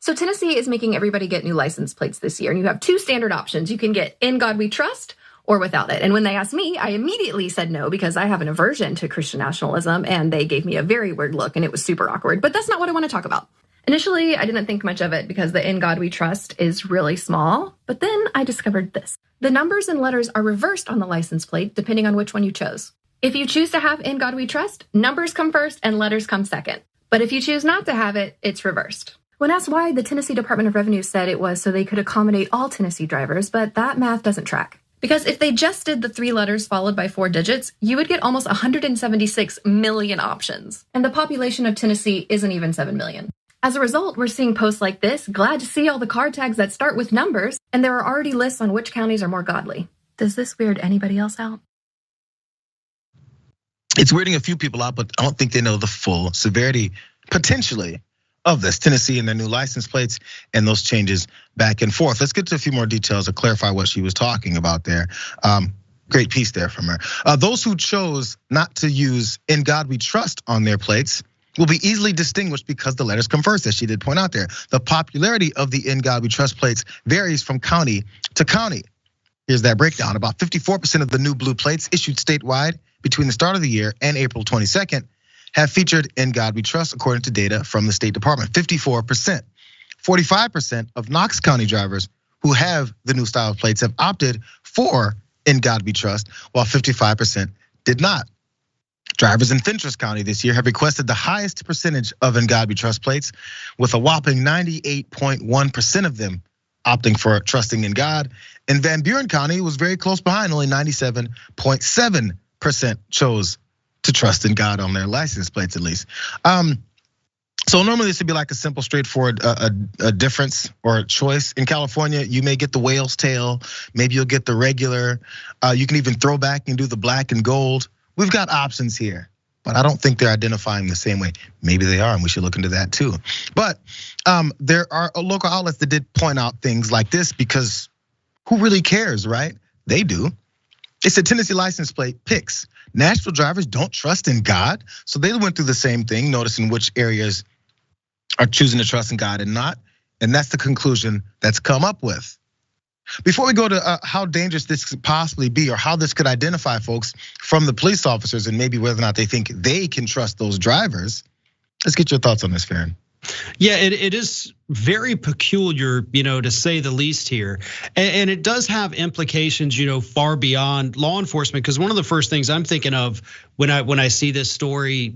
So Tennessee is making everybody get new license plates this year, and you have two standard options. You can get In God We Trust or without it. And when they asked me, I immediately said no because I have an aversion to Christian nationalism, and they gave me a very weird look, and it was super awkward. But that's not what I want to talk about. Initially, I didn't think much of it because the In God We Trust is really small, but then I discovered this. The numbers and letters are reversed on the license plate depending on which one you chose. If you choose to have In God We Trust, numbers come first and letters come second. But if you choose not to have it, it's reversed. When asked why, the Tennessee Department of Revenue said it was so they could accommodate all Tennessee drivers, but that math doesn't track. Because if they just did the 3 letters followed by 4 digits, you would get almost 176 million options. And the population of Tennessee isn't even 7 million. As a result, we're seeing posts like this, glad to see all the car tags that start with numbers, and there are already lists on which counties are more godly. Does this weird anybody else out? It's weirding a few people out, but I don't think they know the full severity, potentially, of this. Tennessee and their new license plates and those changes back and forth. Let's get to a few more details to clarify what she was talking about there. Great piece there from her. Those who chose not to use In God We Trust on their plates will be easily distinguished because the letters come first, as she did point out there. The popularity of the In God We Trust plates varies from county to county. Here's that breakdown. About 54% of the new blue plates issued statewide between the start of the year and April 22nd have featured In God We Trust, according to data from the State Department. 54%. 45% of Knox County drivers who have the new style of plates have opted for In God We Trust, while 55% did not. Drivers in Fentress County this year have requested the highest percentage of In God We Trust plates, with a whopping 98.1% of them opting for trusting in God. And Van Buren County was very close behind, only 97.7% chose to trust in God on their license plates, at least. So normally this would be like a simple, straightforward a difference or a choice. In California, you may get the whale's tail, maybe you'll get the regular. You can even throw back and do the black and gold. We've got options here, but I don't think they're identifying the same way. Maybe they are, and we should look into that too. But there are local outlets that did point out things like this because who really cares, right? They do. It's a Tennessee license plate picks. Nashville drivers don't trust in God, so they went through the same thing, noticing which areas are choosing to trust in God and not, and that's the conclusion that's come up with. Before we go to how dangerous this could possibly be, or how this could identify folks from the police officers and maybe whether or not they think they can trust those drivers, let's get your thoughts on this, Farron. Yeah, it is very peculiar, to say the least here. And it does have implications, far beyond law enforcement. Because one of the first things I'm thinking of when I see this story,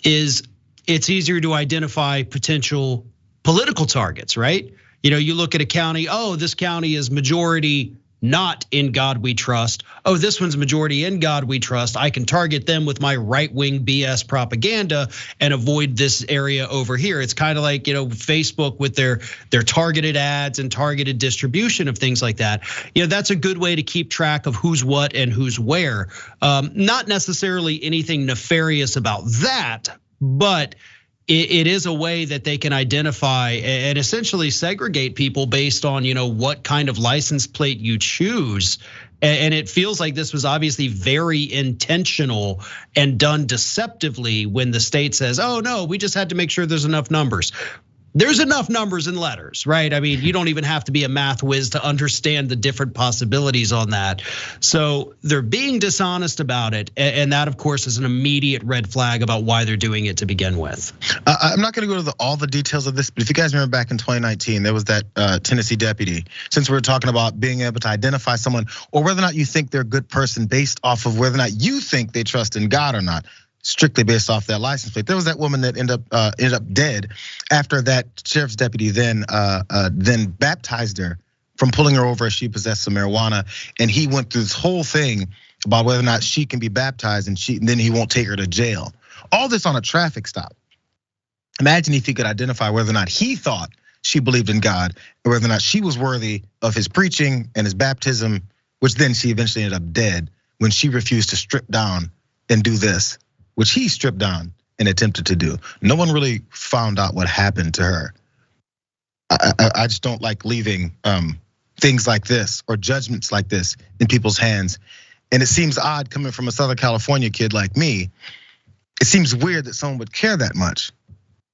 is it's easier to identify potential political targets, right? You look at a county, oh, this county is majority not in God we trust. Oh, this one's majority in God we trust. I can target them with my right-wing BS propaganda and avoid this area over here. It's kind of like, Facebook with their targeted ads and targeted distribution of things like that. That's a good way to keep track of who's what and who's where. Not necessarily anything nefarious about that, but it is a way that they can identify and essentially segregate people based on, what kind of license plate you choose. And it feels like this was obviously very intentional and done deceptively when the state says, oh no, we just had to make sure there's enough numbers. There's enough numbers and letters, right? I mean, you don't even have to be a math whiz to understand the different possibilities on that. So they're being dishonest about it. And that, of course, is an immediate red flag about why they're doing it to begin with. I'm not gonna go to all the details of this, but if you guys remember back in 2019, there was that Tennessee deputy. Since we were talking about being able to identify someone or whether or not you think they're a good person based off of whether or not you think they trust in God or not, strictly based off that license plate. There was that woman that ended up dead after that sheriff's deputy then baptized her from pulling her over as she possessed some marijuana, and he went through this whole thing about whether or not she can be baptized and then he won't take her to jail. All this on a traffic stop. Imagine if he could identify whether or not he thought she believed in God, or whether or not she was worthy of his preaching and his baptism, which then she eventually ended up dead when she refused to strip down and do this, which he stripped down and attempted to do. No one really found out what happened to her. I just don't like leaving things like this or judgments like this in people's hands. And it seems odd coming from a Southern California kid like me. It seems weird that someone would care that much.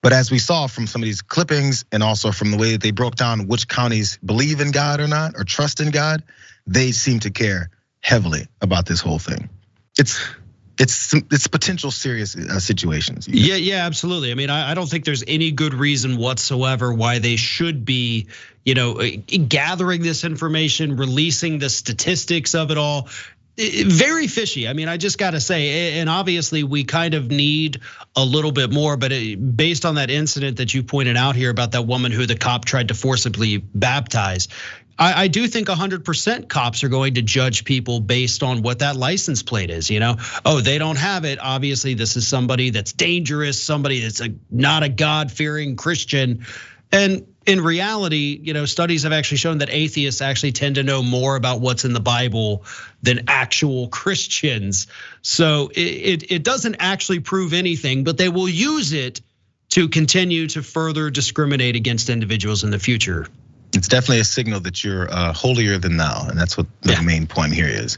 But as we saw from some of these clippings and also from the way that they broke down which counties believe in God or not, or trust in God, they seem to care heavily about this whole thing. It's potential serious situations. Yeah, absolutely. I mean, I don't think there's any good reason whatsoever why they should be, gathering this information, releasing the statistics of it all. Very fishy. I mean, I just got to say, and obviously we kind of need a little bit more, but based on that incident that you pointed out here about that woman who the cop tried to forcibly baptize, I do think 100% cops are going to judge people based on what that license plate is. Oh, they don't have it. Obviously, this is somebody that's dangerous, somebody that's not a God-fearing Christian. And in reality, studies have actually shown that atheists actually tend to know more about what's in the Bible than actual Christians. So it doesn't actually prove anything, but they will use it to continue to further discriminate against individuals in the future. It's definitely a signal that you're holier than thou, and that's what the main point here is.